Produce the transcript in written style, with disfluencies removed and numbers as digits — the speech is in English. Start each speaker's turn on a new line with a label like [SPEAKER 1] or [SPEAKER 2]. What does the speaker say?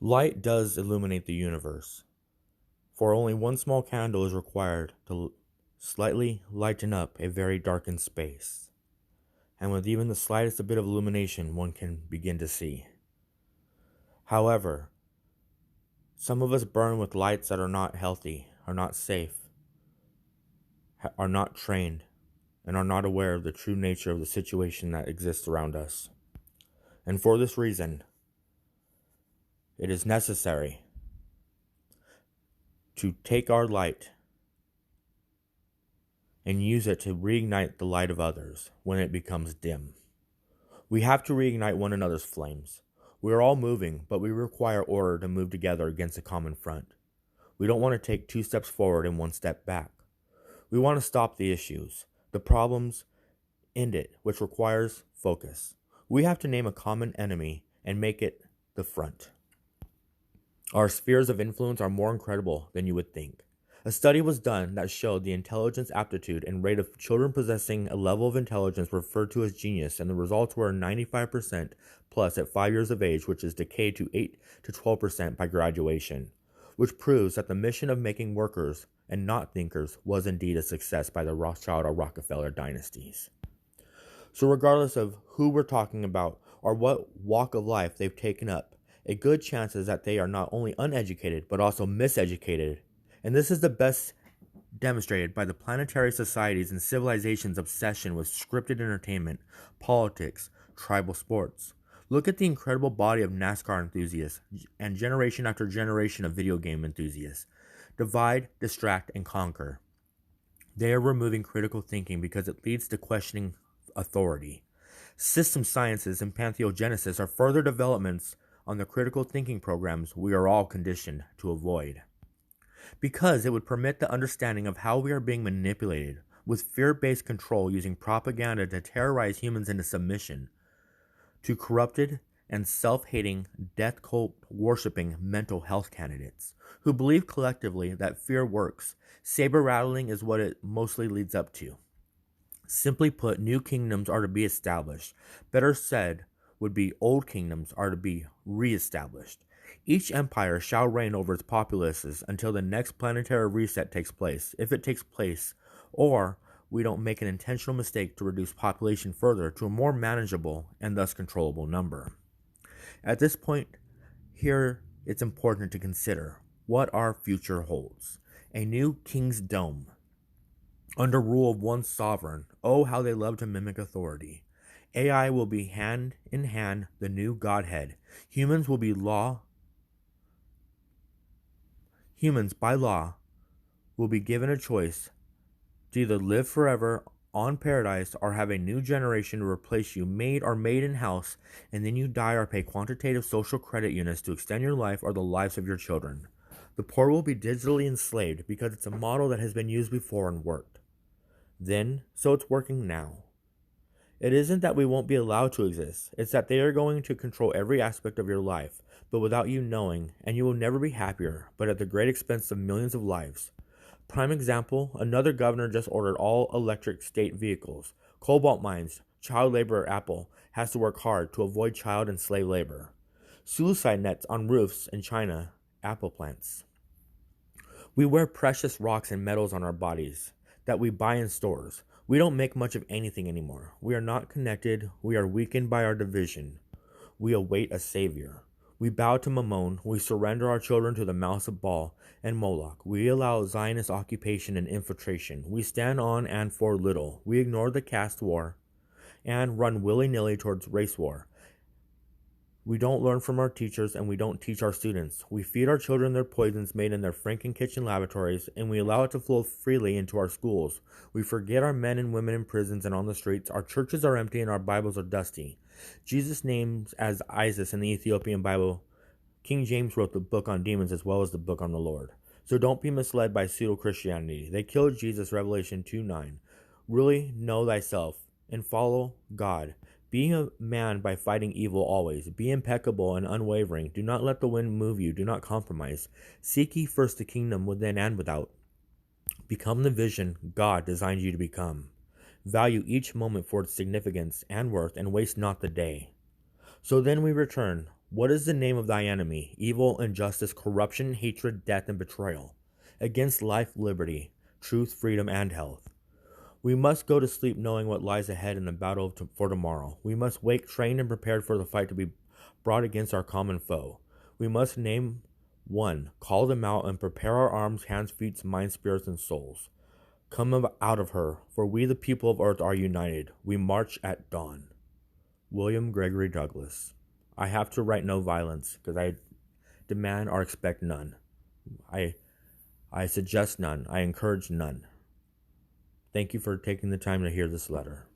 [SPEAKER 1] Light does illuminate the universe, for only one small candle is required to slightly lighten up a very darkened space. And with even the slightest bit of illumination, one can begin to see. However, some of us burn with lights that are not healthy, are not safe, are not trained, and are not aware of the true nature of the situation that exists around us. And for this reason, it is necessary to take our light and use it to reignite the light of others when it becomes dim. We have to reignite one another's flames. We are all moving, but we require order to move together against a common front. We don't want to take 2 steps forward and 1 step back. We want to stop the issues, the problems, end it, which requires focus. We have to name a common enemy and make it the front. Our spheres of influence are more incredible than you would think. A study was done that showed the intelligence, aptitude, and rate of children possessing a level of intelligence referred to as genius, and the results were 95% plus at 5 years of age, which is decayed to 8 to 12% by graduation, which proves that the mission of making workers and not thinkers was indeed a success by the Rothschild or Rockefeller dynasties. So regardless of who we're talking about or what walk of life they've taken up, a good chance is that they are not only uneducated but also miseducated. And this is the best demonstrated by the planetary societies and civilizations' obsession with scripted entertainment, politics, tribal sports. Look at the incredible body of NASCAR enthusiasts and generation after generation of video game enthusiasts. Divide, distract, and conquer. They are removing critical thinking because it leads to questioning authority. System sciences and pantheogenesis are further developments on the critical thinking programs we are all conditioned to avoid, because it would permit the understanding of how we are being manipulated with fear-based control using propaganda to terrorize humans into submission to corrupted and self-hating, death cult-worshipping mental health candidates who believe collectively that fear works. Saber-rattling is what it mostly leads up to. Simply put, new kingdoms are to be established. Better said would be old kingdoms are to be re-established. Each empire shall reign over its populaces until the next planetary reset takes place, if it takes place, or we don't make an intentional mistake to reduce population further to a more manageable and thus controllable number. At this point, here it's important to consider what our future holds. A new king's dome, under rule of one sovereign. Oh, how they love to mimic authority. AI will be hand in hand the new godhead. Humans by law will be given a choice to either live forever on paradise or have a new generation to replace you, made in house, and then you die or pay quantitative social credit units to extend your life or the lives of your children. The poor will be digitally enslaved because it's a model that has been used before and worked. Then, so it's working now. It isn't that we won't be allowed to exist, it's that they are going to control every aspect of your life, but without you knowing, and you will never be happier, but at the great expense of millions of lives. Prime example, another governor just ordered all electric state vehicles. Cobalt mines, child labor at Apple has to work hard to avoid child and slave labor. Suicide nets on roofs in China, Apple plants. We wear precious rocks and metals on our bodies that we buy in stores. We don't make much of anything anymore. We are not connected. We are weakened by our division. We await a savior. We bow to Mammon. We surrender our children to the mouths of Baal and Moloch. We allow Zionist occupation and infiltration. We stand on and for little. We ignore the caste war and run willy-nilly towards race war. We don't learn from our teachers, and we don't teach our students. We feed our children their poisons made in their Franken kitchen laboratories, and we allow it to flow freely into our schools. We forget our men and women in prisons and on the streets. Our churches are empty and our Bibles are dusty. Jesus names as Isis in the Ethiopian Bible. King James wrote the book on demons as well as the book on the Lord. So don't be misled by pseudo-Christianity. They killed Jesus, Revelation 2:9. Really know thyself and follow God. Be a man by fighting evil always. Be impeccable and unwavering. Do not let the wind move you. Do not compromise. Seek ye first the kingdom within and without. Become the vision God designed you to become. Value each moment for its significance and worth, and waste not the day. So then we return. What is the name of thy enemy? Evil, injustice, corruption, hatred, death, and betrayal. Against life, liberty, truth, freedom, and health. We must go to sleep knowing what lies ahead in the battle for tomorrow. We must wake trained and prepared for the fight to be brought against our common foe. We must name one, call them out, and prepare our arms, hands, feet, minds, spirits, and souls. Come out of her, for we the people of earth are united. We march at dawn. William Gregory Douglas. I have to write no violence because I demand or expect none. I suggest none. I encourage none. Thank you for taking the time to hear this letter.